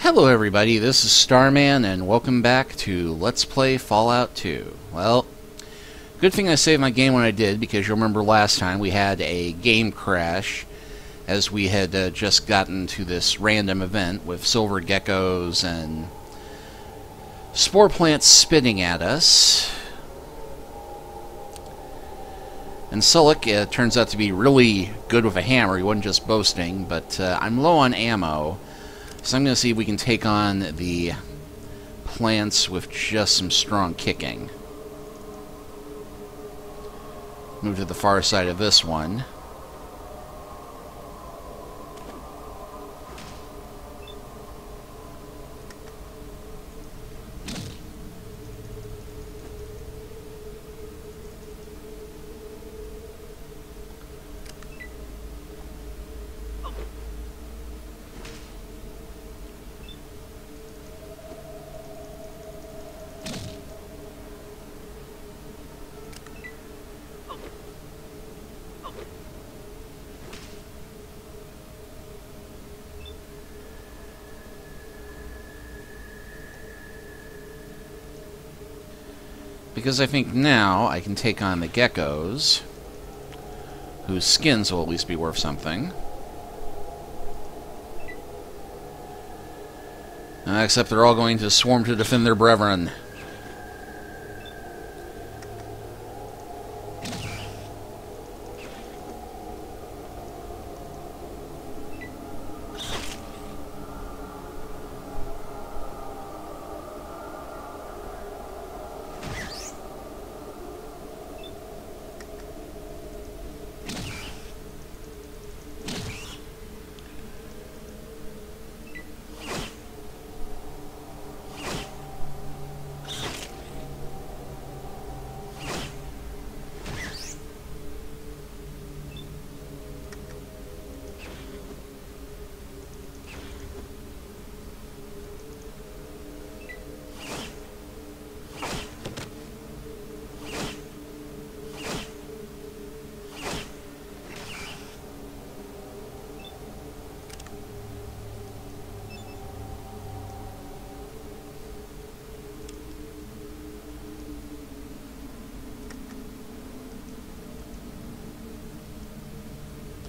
Hello everybody, this is Starman, and welcome back to Let's Play Fallout 2. Well, good thing I saved my game when I did, because you'll remember last time we had a game crash as we had just gotten to this random event with silver geckos and spore plants spitting at us. And Sulik turns out to be really good with a hammer. He wasn't just boasting, but I'm low on ammo. So I'm going to see if we can take on the plants with just some strong kicking. Move to the far side of this one. Because I think now I can take on the geckos, whose skins will at least be worth something. Except they're all going to swarm to defend their brethren.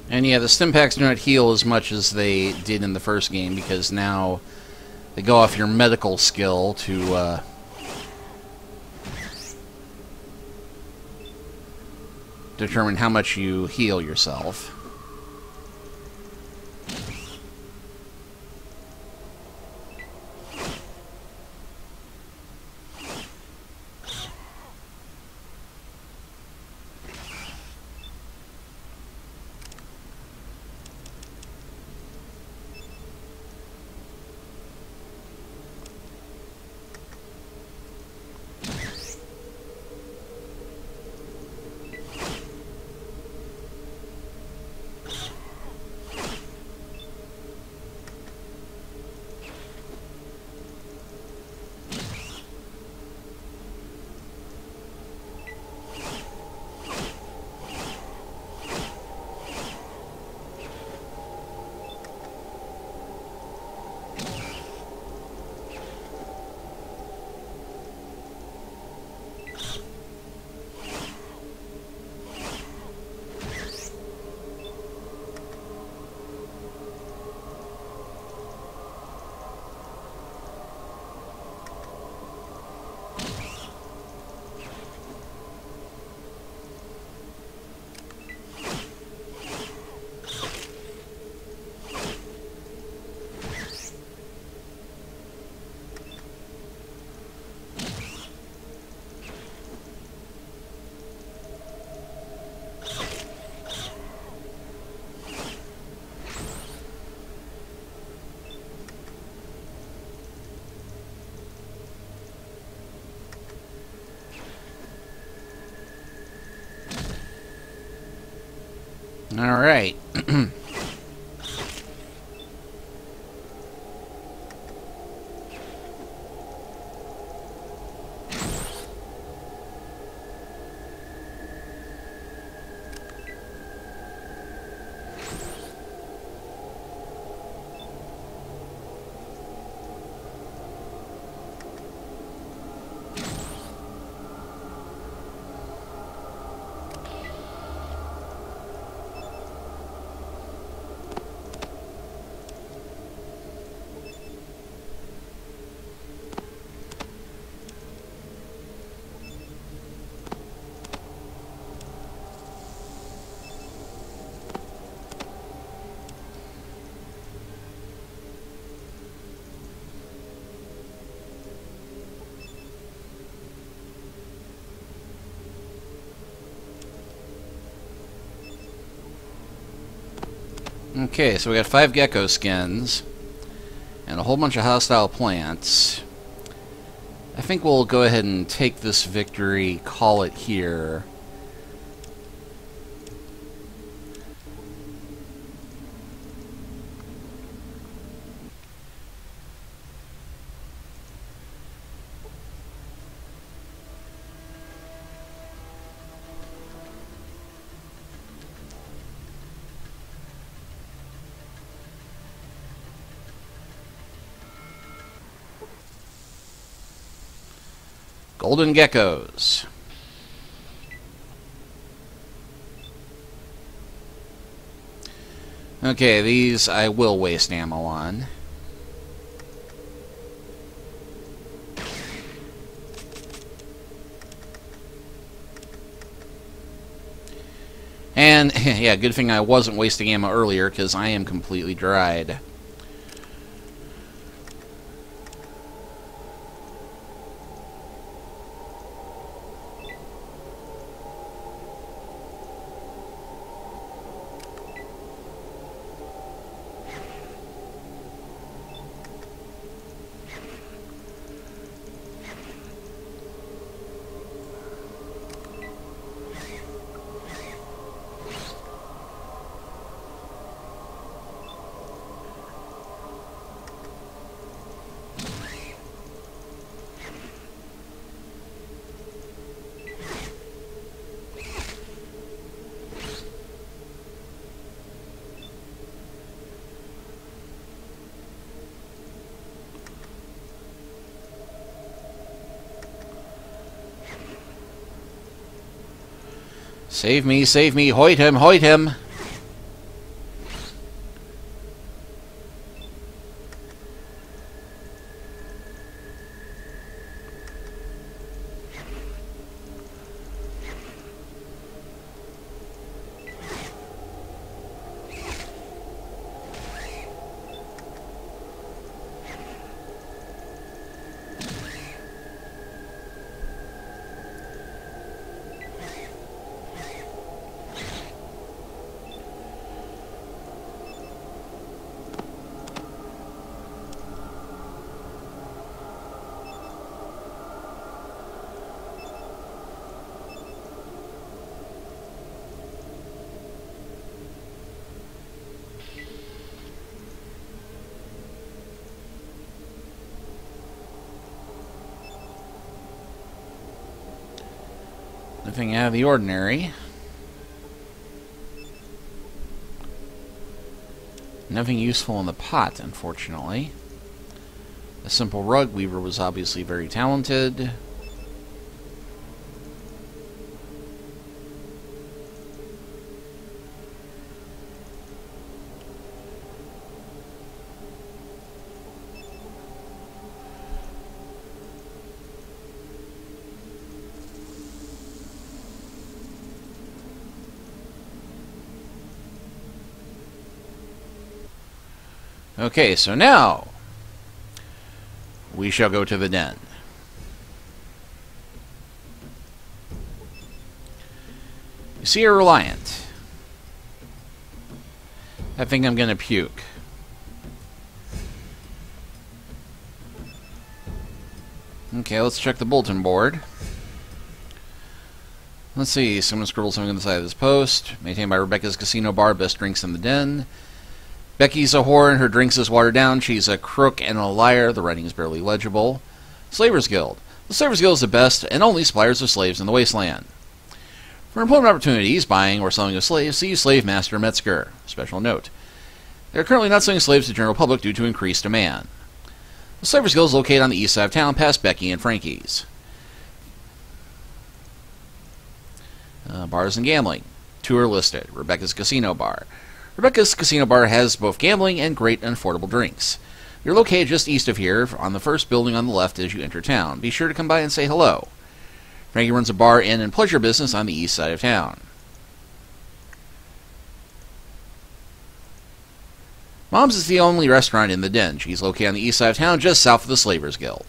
And yeah, the stimpaks do not heal as much as they did in the first game, because now they go off your medical skill to determine how much you heal yourself. All right. Okay, so we got 5 gecko skins and a whole bunch of hostile plants. I think we'll go ahead and take this victory, call it here. Golden geckos. Okay, these I will waste ammo on. And, yeah, good thing I wasn't wasting ammo earlier, because I am completely dried. Save me, hoit him, hoit him! Nothing out of the ordinary. Nothing useful in the pot, unfortunately. A simple rug weaver was obviously very talented. Okay, so now we shall go to the den. You see a Reliant. I think I'm gonna puke. Okay, let's check the bulletin board. Let's see, someone scribbled something on the side of this post. Maintained by Rebecca's Casino Bar, best drinks in the den. Becky's a whore and her drinks is watered down. She's a crook and a liar. The writing is barely legible. Slavers Guild. The Slavers Guild is the best and only suppliers of slaves in the wasteland. For employment opportunities, buying or selling of slaves, see Slave Master Metzger. Special note. They are currently not selling slaves to the general public due to increased demand. The Slavers Guild is located on the east side of town, past Becky and Frankie's. Bars and gambling. 2 are listed. Rebecca's Casino Bar. Rebecca's Casino Bar has both gambling and great and affordable drinks. You're located just east of here, on the first building on the left as you enter town. Be sure to come by and say hello. Frankie runs a bar, inn, and pleasure business on the east side of town. Mom's is the only restaurant in the den. She's located on the east side of town, just south of the Slavers Guild.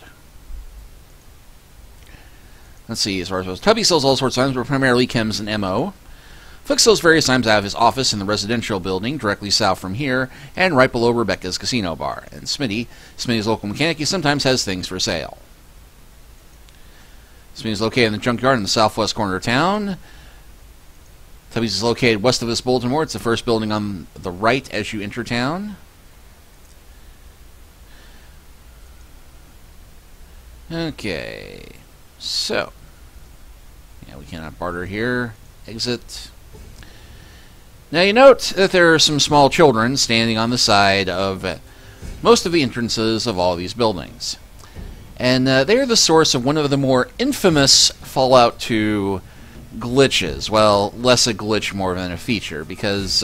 Let's see, as far as Tubby sells all sorts of items, but primarily chems and MO. Flicks those various times out of his office in the residential building directly south from here, and right below Rebecca's casino bar. And Smitty's local mechanic, he sometimes has things for sale. Smitty's located in the junkyard in the southwest corner of town. Tubby's is located west of this bulletin board. It's the first building on the right as you enter town. Okay, so yeah, we cannot barter here. Exit. Now you note that there are some small children standing on the side of most of the entrances of all these buildings. And they are the source of one of the more infamous Fallout 2 glitches. Well, less a glitch more than a feature, because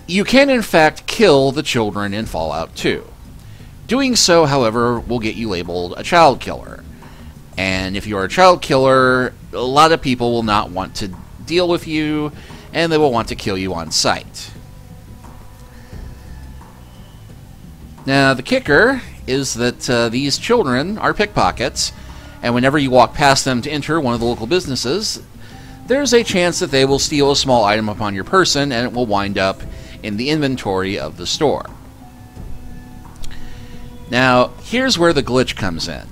you can in fact kill the children in Fallout 2. Doing so, however, will get you labeled a child killer. And if you are a child killer, a lot of people will not want to deal with you, and they will want to kill you on sight. Now, the kicker is that these children are pickpockets, and whenever you walk past them to enter one of the local businesses, there's a chance that they will steal a small item upon your person, and it will wind up in the inventory of the store. Now, here's where the glitch comes in.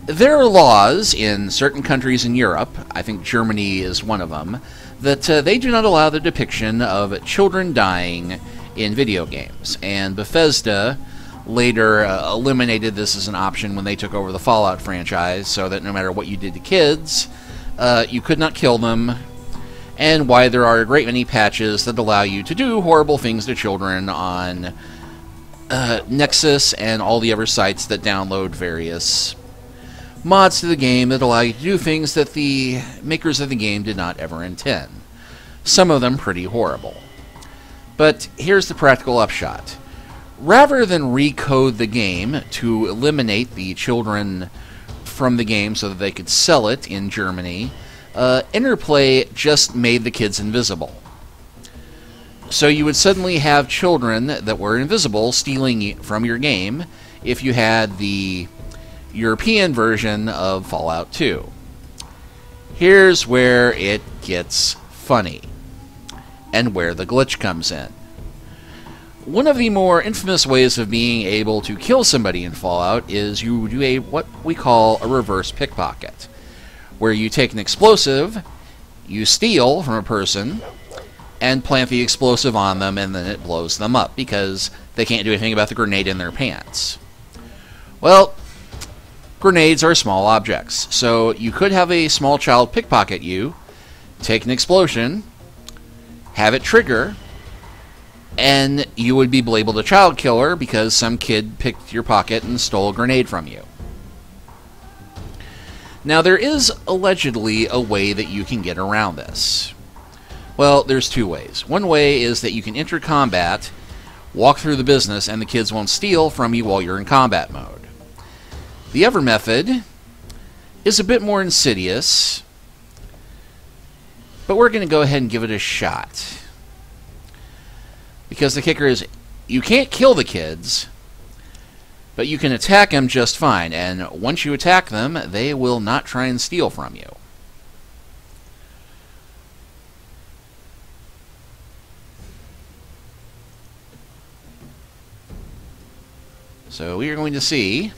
There are laws in certain countries in Europe, I think Germany is one of them, that they do not allow the depiction of children dying in video games. And Bethesda later eliminated this as an option when they took over the Fallout franchise, so that no matter what you did to kids, you could not kill them, and why there are a great many patches that allow you to do horrible things to children on Nexus and all the other sites that download various mods to the game that allow you to do things that the makers of the game did not ever intend. Some of them pretty horrible. But here's the practical upshot. Rather than recode the game to eliminate the children from the game so that they could sell it in Germany, Interplay just made the kids invisible. So you would suddenly have children that were invisible stealing from your game if you had the European version of Fallout 2. Here's where it gets funny, and where the glitch comes in. One of the more infamous ways of being able to kill somebody in Fallout is you do what we call a reverse pickpocket, where you take an explosive, you steal from a person, and plant the explosive on them, and then it blows them up, because they can't do anything about the grenade in their pants. Well, grenades are small objects, so you could have a small child pickpocket you, take an explosion, have it trigger, and you would be labeled a child killer because some kid picked your pocket and stole a grenade from you. Now, there is allegedly a way that you can get around this. Well, there's two ways. One way is that you can enter combat, walk through the business, and the kids won't steal from you while you're in combat mode. The other method is a bit more insidious, but we're going to go ahead and give it a shot. Because the kicker is, you can't kill the kids, but you can attack them just fine, and once you attack them, they will not try and steal from you. So we are going to see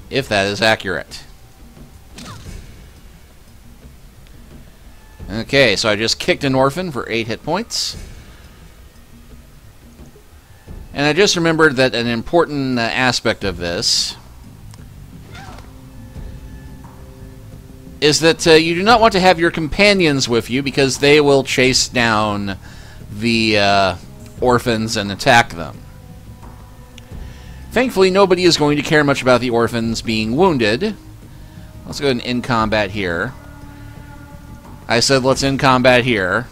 if that is accurate. Okay, so I just kicked an orphan for 8 hit points. And I just remembered that an important aspect of this is that you do not want to have your companions with you, because they will chase down the orphans and attack them. Thankfully, nobody is going to care much about the orphans being wounded. Let's go ahead and end combat here. I said let's end combat here.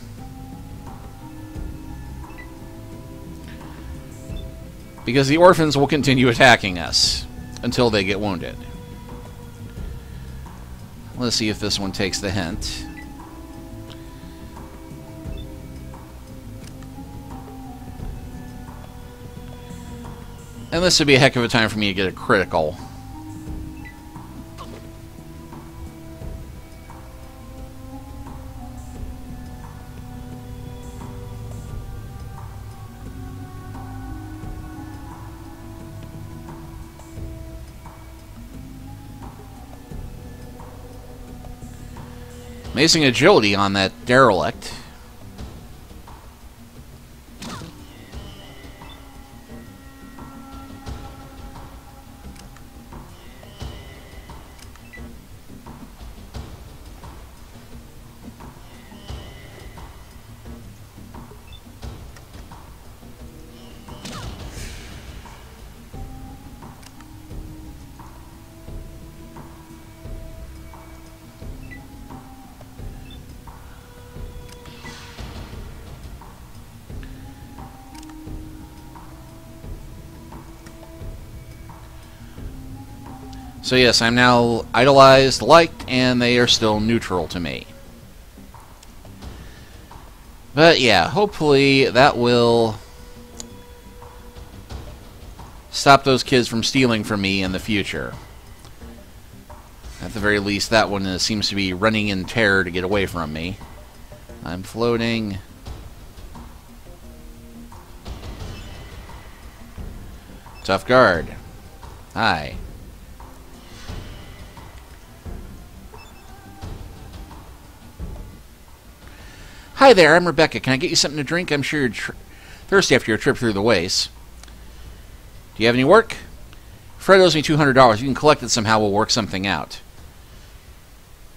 Because the orphans will continue attacking us until they get wounded. Let's see if this one takes the hint. And this would be a heck of a time for me to get a critical. Amazing agility on that derelict. So yes, I'm now idolized, liked, and they are still neutral to me. But yeah, hopefully that will stop those kids from stealing from me in the future. At the very least, that one seems to be running in terror to get away from me. I'm floating. Tough guard. Hi. Hi there, I'm Rebecca. Can I get you something to drink? I'm sure you're thirsty after your trip through the wastes. Do you have any work? Fred owes me $200. You can collect it somehow. We'll work something out.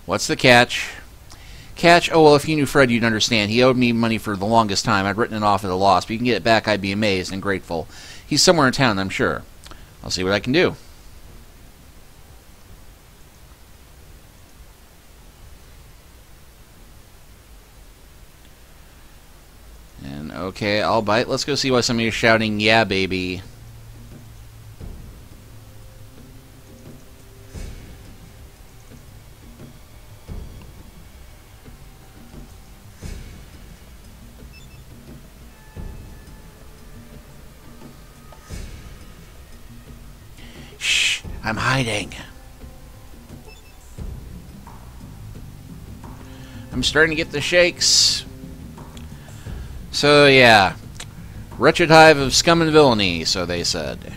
What's the catch? Catch? Oh, well, if you knew Fred, you'd understand. He owed me money for the longest time. I'd written it off at a loss, but you can get it back. I'd be amazed and grateful. He's somewhere in town, I'm sure. I'll see what I can do. And okay, I'll bite. Let's go see why somebody is shouting, "Yeah, baby." Shh, I'm hiding. I'm starting to get the shakes. So, yeah. Wretched hive of scum and villainy, so they said.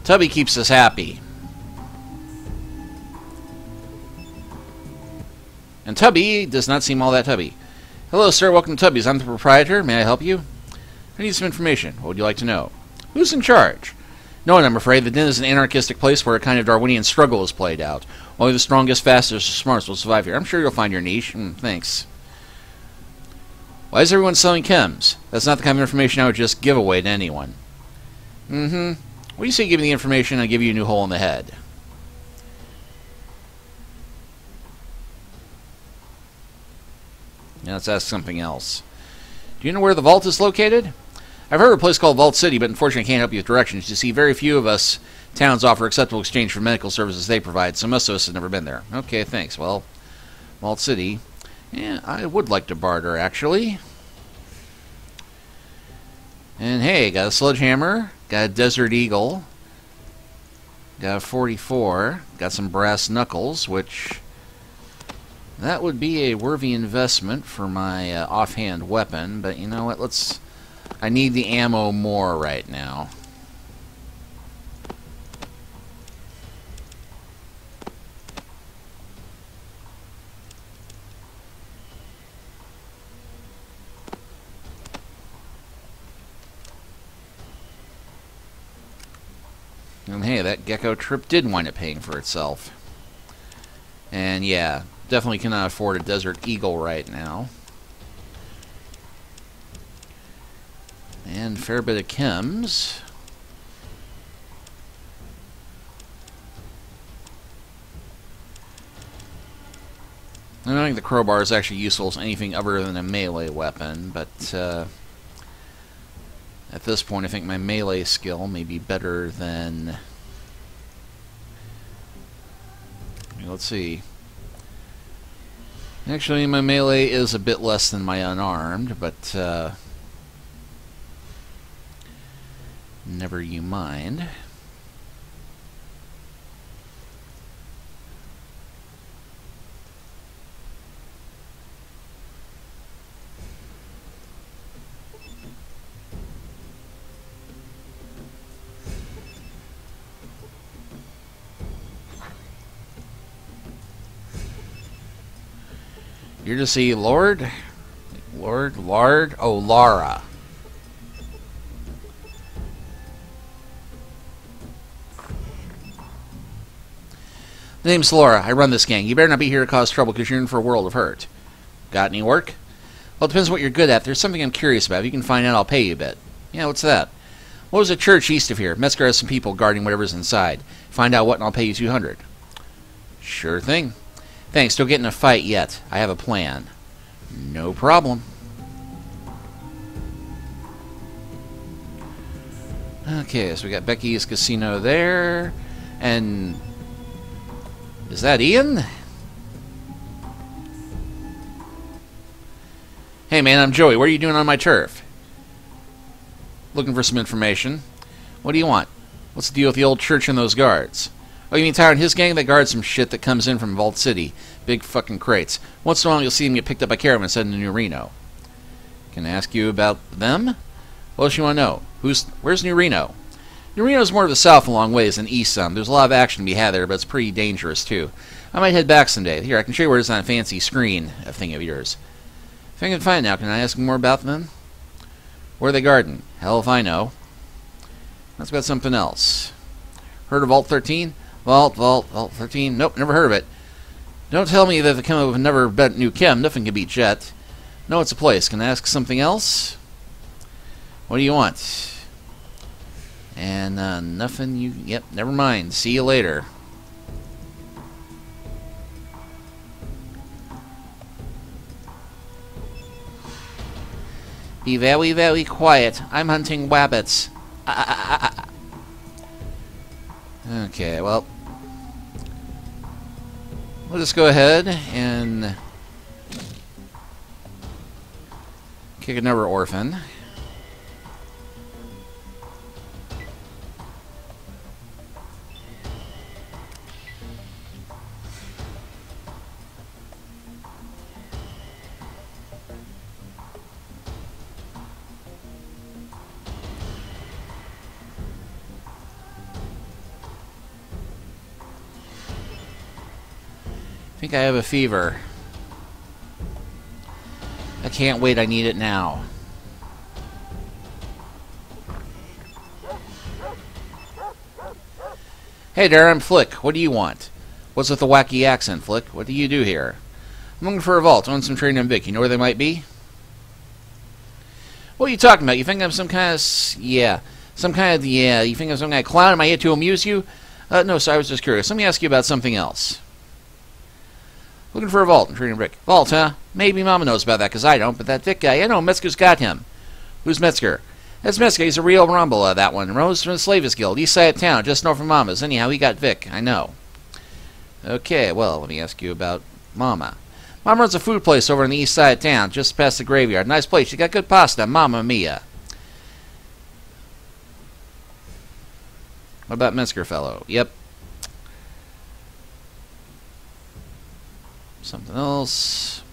Tubby keeps us happy. And Tubby does not seem all that tubby. Hello, sir. Welcome to Tubby's. I'm the proprietor. May I help you? I need some information. What would you like to know? Who's in charge? No one, I'm afraid. The den is an anarchistic place where a kind of Darwinian struggle is played out. Only the strongest, fastest, smartest will survive here. I'm sure you'll find your niche. Thanks. Why is everyone selling chems? That's not the kind of information I would just give away to anyone. What do you say you give me the information and I give you a new hole in the head? Now let's ask something else. Do you know where the vault is located? I've heard of a place called Vault City, but unfortunately I can't help you with directions. You see, very few of us towns offer acceptable exchange for medical services they provide, so most of us have never been there. Okay, thanks. Well, Vault City. Yeah, I would like to barter, actually. And hey, got a sledgehammer, got a desert eagle, got a 44, got some brass knuckles, which... that would be a worthy investment for my offhand weapon, but you know what, I need the ammo more right now. And hey, that gecko trip did wind up paying for itself. And yeah, definitely cannot afford a desert eagle right now. And a fair bit of chems. I don't think the crowbar is actually useful as anything other than a melee weapon, but at this point I think my melee skill may be better than... let's see. Actually, my melee is a bit less than my unarmed, but Never you mind. You're to see Lord? Lard? Oh, Lara. The name's Laura. I run this gang. You better not be here to cause trouble because you're in for a world of hurt. Got any work? Well, it depends what you're good at. There's something I'm curious about. If you can find out, I'll pay you a bit. Yeah, what's that? Well, there's a church east of here. Metzger has some people guarding whatever's inside. Find out what and I'll pay you 200. Sure thing. Thanks. Don't get in a fight yet. I have a plan. No problem. Okay, so we got Becky's casino there. And is that Ian? Hey man, I'm Joey. What are you doing on my turf? Looking for some information. What do you want? What's the deal with the old church and those guards? Oh, you mean Tyler and his gang? They guard some shit that comes in from Vault City. Big fucking crates. Once in a while you'll see them get picked up by caravan and sent to New Reno. Can I ask you about them? What else you want to know? Where's New Reno? New Reno's more to the south a long ways than east some. There's a lot of action to be had there, but it's pretty dangerous too. I might head back someday. Here, I can show you where it's on a fancy screen, a thing of yours. If I can find it now, can I ask more about them? Where are they guarding? Hell if I know. That's about something else. Heard of Vault 13? Vault 13? Nope, never heard of it. Don't tell me that they come up with another new chem. Nothing can beat Jet. No, it's a place. Can I ask something else? What do you want? And nothing you... Yep, never mind. See you later. Be very, very quiet. I'm hunting wabbits. Okay, well... We'll just go ahead and... kick another orphan. I think I have a fever. I can't wait, I need it now. Hey there, I'm Flick. What do you want? What's with the wacky accent, Flick? What do you do here? I'm looking for a vault. On some trading on Vic. You know where they might be? What are you talking about? You think I'm some kind of... Yeah. Some kind of... Yeah. You think I'm some kind of clown? Am I here to amuse you? No, sir. I was just curious. Let me ask you about something else. Looking for a vault and trading brick. Vault, huh? Maybe Mama knows about that, because I don't. But that Vic guy, I know, Metzger's got him. Who's Metzger? That's Metzger. He's a real rumble, that one. Rose from the Slavers Guild, east side of town, just north of Mama's. Anyhow, he got Vic. I know. Okay, well, let me ask you about Mama. Mama runs a food place over on the east side of town, just past the graveyard. Nice place. She got good pasta. Mamma mia. What about Metzger fellow? Yep. Something else.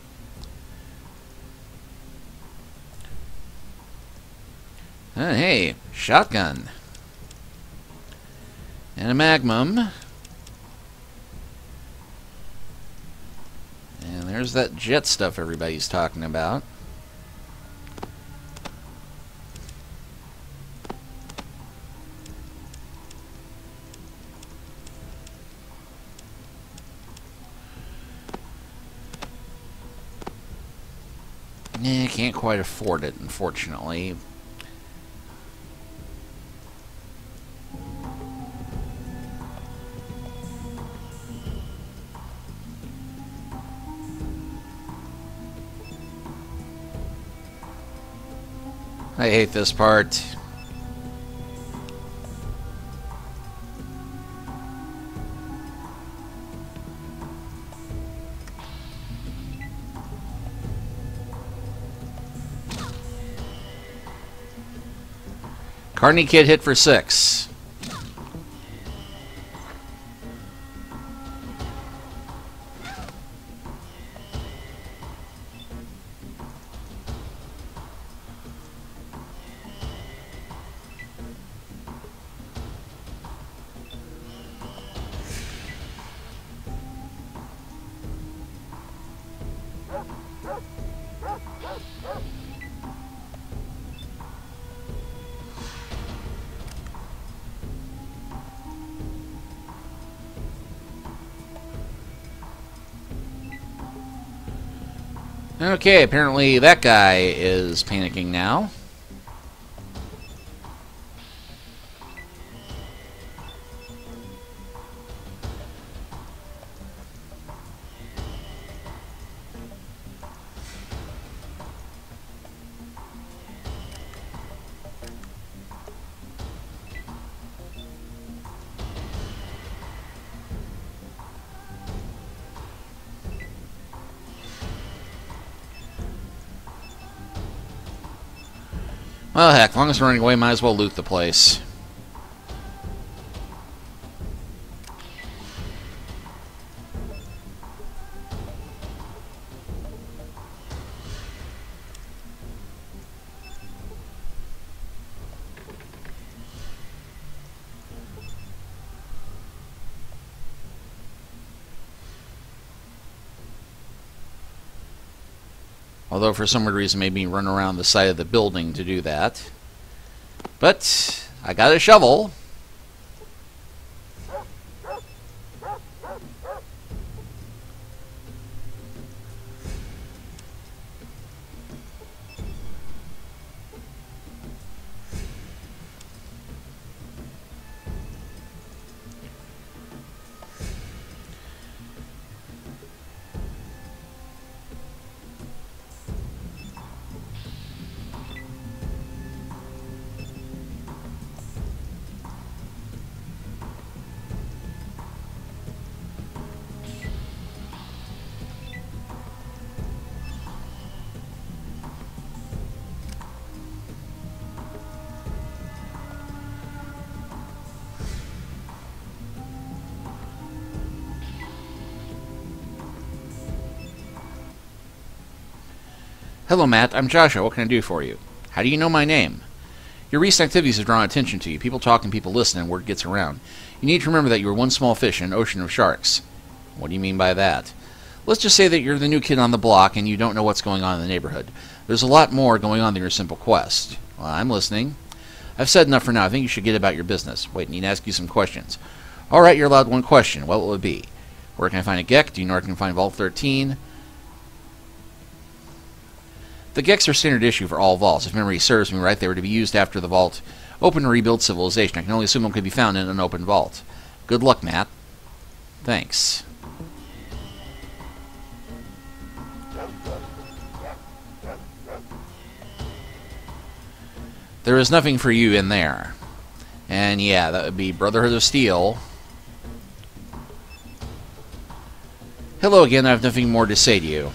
Hey, shotgun. And a magnum. And there's that jet stuff everybody's talking about. Can't quite afford it, unfortunately. I hate this part. Carney Kid hit for 6. Okay, apparently that guy is panicking now. Well, heck, as long as we're running away, might as well loot the place. Although for some weird reason made me run around the side of the building to do that. But I got a shovel. Hello, Matt. I'm Joshua. What can I do for you? How do you know my name? Your recent activities have drawn attention to you. People talk and people listen, and word gets around. You need to remember that you are one small fish in an ocean of sharks. What do you mean by that? Let's just say that you're the new kid on the block and you don't know what's going on in the neighborhood. There's a lot more going on than your simple quest. Well, I'm listening. I've said enough for now. I think you should get about your business. Wait, I need to ask you some questions. All right, you're allowed one question. What will it be? Where can I find a geck? Do you know where I can find Vault 13? The gecks are standard issue for all vaults. If memory serves me right, they were to be used after the vault opened to rebuild civilization. I can only assume them could be found in an open vault. Good luck, Matt. Thanks. There is nothing for you in there. And yeah, that would be Brotherhood of Steel. Hello again, I have nothing more to say to you.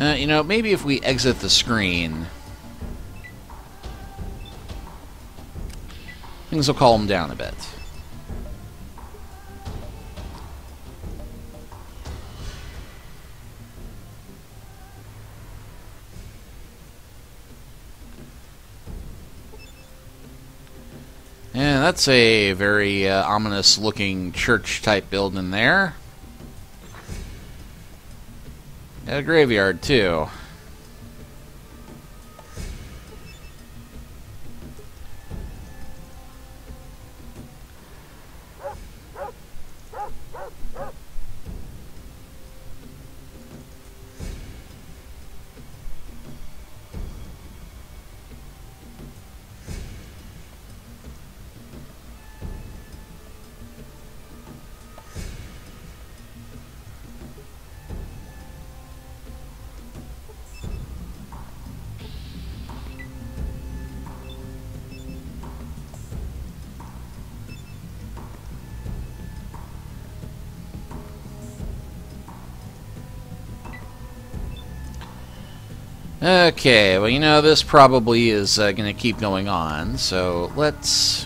You know, maybe if we exit the screen, things will calm down a bit. And that's a very ominous-looking church-type building there. At a graveyard, too. Okay, well, you know, this probably is going to keep going on, so let's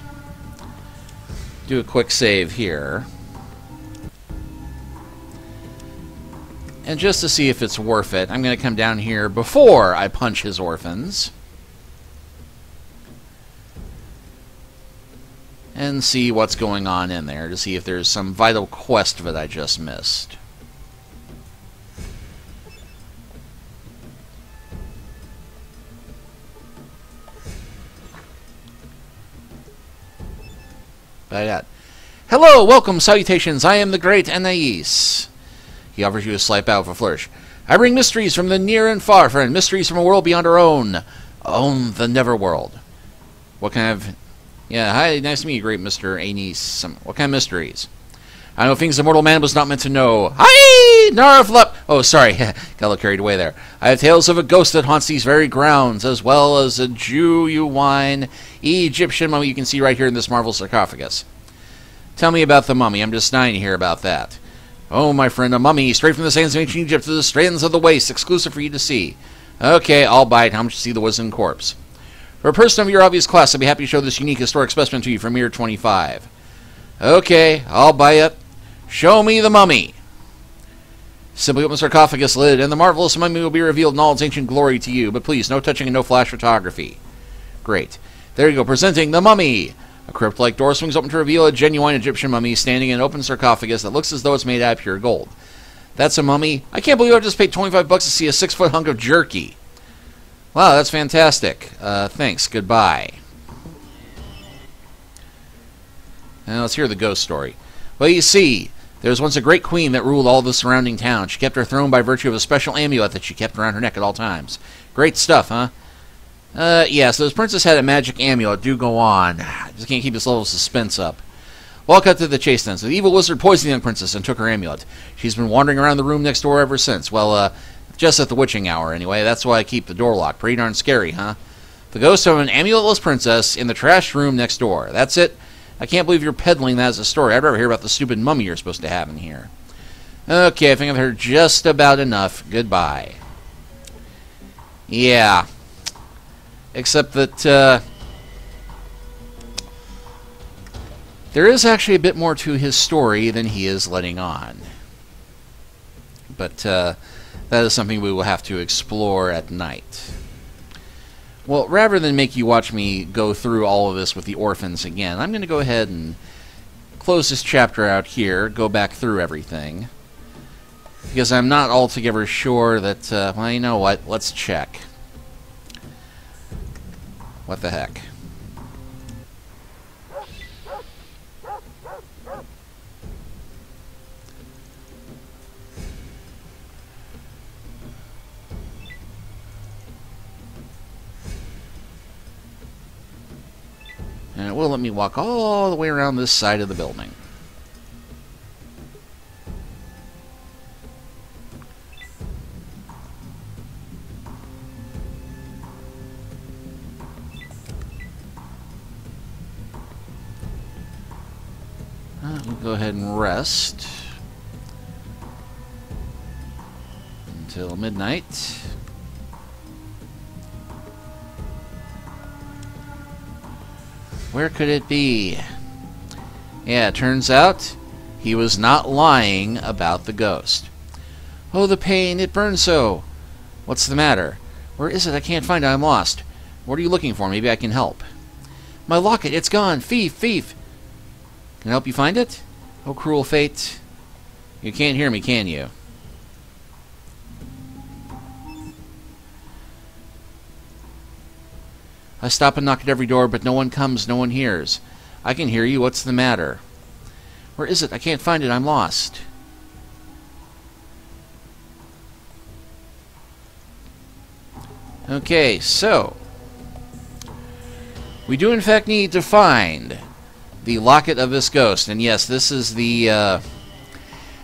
do a quick save here. And just to see if it's worth it, I'm going to come down here before I punch his orphans. And see what's going on in there, to see if there's some vital quest that I just missed. Hello, welcome, salutations, I am the great Anais. He offers you a slight bow with a flourish. I bring mysteries from the near and far, friend, mysteries from a world beyond our own. The Neverworld. What kind of... Yeah, hi, nice to meet you, great Mr. Anais. What kind of mysteries? I know things the mortal man was not meant to know. Hi! Narflup! Oh, sorry, got a little carried away there. I have tales of a ghost that haunts these very grounds, as well as a Jew, you wine, Egyptian mummy you can see right here in this marble sarcophagus. Tell me about the mummy. I'm just dying to hear about that. Oh, my friend, a mummy, straight from the sands of ancient Egypt to the strands of the waste, exclusive for you to see. Okay, I'll buy it. How much to see the wizened corpse? For a person of your obvious class, I'd be happy to show this unique historic specimen to you for mere 25. Okay, I'll buy it. Show me the mummy. Simply open the sarcophagus lid, and the marvelous mummy will be revealed in all its ancient glory to you. But please, no touching and no flash photography. Great. There you go, presenting the mummy. A crypt-like door swings open to reveal a genuine Egyptian mummy standing in an open sarcophagus that looks as though it's made out of pure gold. That's a mummy? I can't believe I just paid 25 bucks to see a 6-foot hunk of jerky. Wow, that's fantastic. Thanks. Goodbye. Now let's hear the ghost story. Well, you see, there was once a great queen that ruled all the surrounding town. She kept her throne by virtue of a special amulet that she kept around her neck at all times. Great stuff, huh? Yeah, so this princess had a magic amulet. Do go on. Just can't keep this level of suspense up. Well, I'll cut to the chase then. So the evil wizard poisoned the young princess and took her amulet. She's been wandering around the room next door ever since. Well, just at the witching hour, anyway. That's why I keep the door locked. Pretty darn scary, huh? The ghost of an amuletless princess in the trash room next door. That's it. I can't believe you're peddling that as a story. I'd rather hear about the stupid mummy you're supposed to have in here. Okay, I think I've heard just about enough. Goodbye. Yeah. Except that, there is actually a bit more to his story than he is letting on. But, that is something we will have to explore at night. Well, rather than make you watch me go through all of this with the orphans again, I'm going to go ahead and close this chapter out here, go back through everything. Because I'm not altogether sure that, well, you know what, let's check. What the heck? And it will let me walk all the way around this side of the building. We'll go ahead and rest until midnight. Where could it be? Yeah, it turns out he was not lying about the ghost. Oh, the pain, it burns so. What's the matter? Where is it? I can't find it. I'm lost. What are you looking for? Maybe I can help. My locket, it's gone. Thief, thief. Can I help you find it? Oh, cruel fate. You can't hear me, can you? I stop and knock at every door, but no one comes, no one hears. I can hear you. What's the matter? Where is it? I can't find it. I'm lost. Okay, so we do in fact need to find the locket of this ghost. And yes, this is the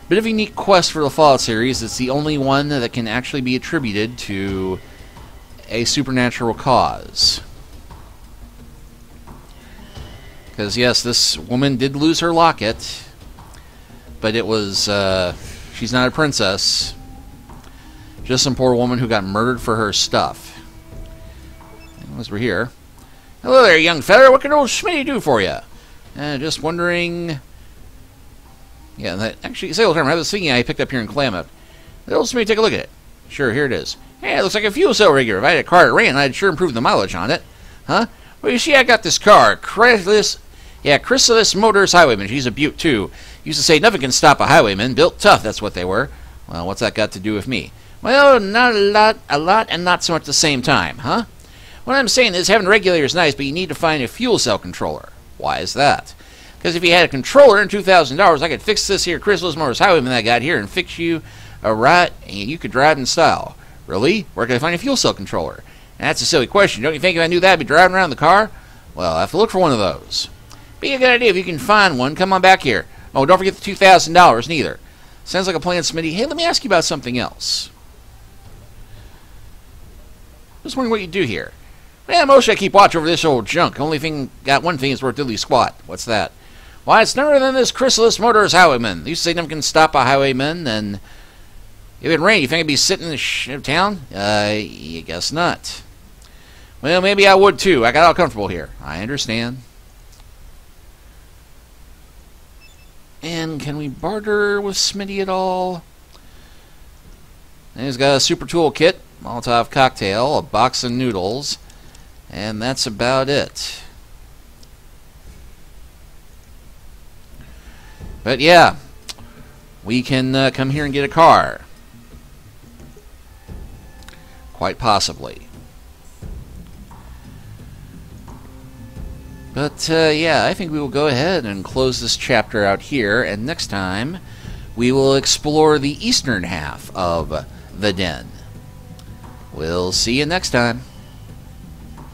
bit of a unique quest for the Fallout series. It's the only one that can actually be attributed to a supernatural cause. Because yes, this woman did lose her locket, but it was, she's not a princess. Just some poor woman who got murdered for her stuff. As we're here. Hello there, young fella. What can old Smitty do for you? Just wondering. Yeah, that actually, say old term. I have this thingy I picked up here in Klamath. Let old Smitty take a look at it. Sure, here it is. Hey, it looks like a fuel cell rigger. If I had a car that ran, I'd sure improve the mileage on it. Huh? Well, you see, I got this car. Chrysalis Motors Highwayman. She's a beaut, too. Used to say nothing can stop a highwayman. Built tough, that's what they were. Well, what's that got to do with me? Well, not a lot, and not so much at the same time, huh? What I'm saying is having a regulator is nice, but you need to find a fuel cell controller. Why is that? Because if you had a controller and $2,000, I could fix this here Chrysalis Motors Highwayman that I got here and fix you a right, and you could drive in style. Really? Where can I find a fuel cell controller? And that's a silly question. Don't you think if I knew that, I'd be driving around the car? Well, I have to look for one of those. Be a good idea if you can find one. Come on back here. Oh, don't forget the $2,000 neither. Sounds like a plan, Smitty. Hey, let me ask you about something else. Just wondering what you do here. Yeah, mostly I keep watch over this old junk. Got one thing is worth diddly squat. What's that? Why, it's none other than this Chrysalis Motors Highwayman. They used to say nothing can stop a highwayman, and if it rained, you think I'd be sitting in the town? You guess not. Well, maybe I would too. I got all comfortable here. I understand. And can we barter with Smitty at all? And he's got a super tool kit, Molotov cocktail, a box of noodles, and that's about it. But yeah, we can come here and get a car. Quite possibly. But yeah, I think we will go ahead and close this chapter out here, and next time we will explore the eastern half of the den. We'll see you next time.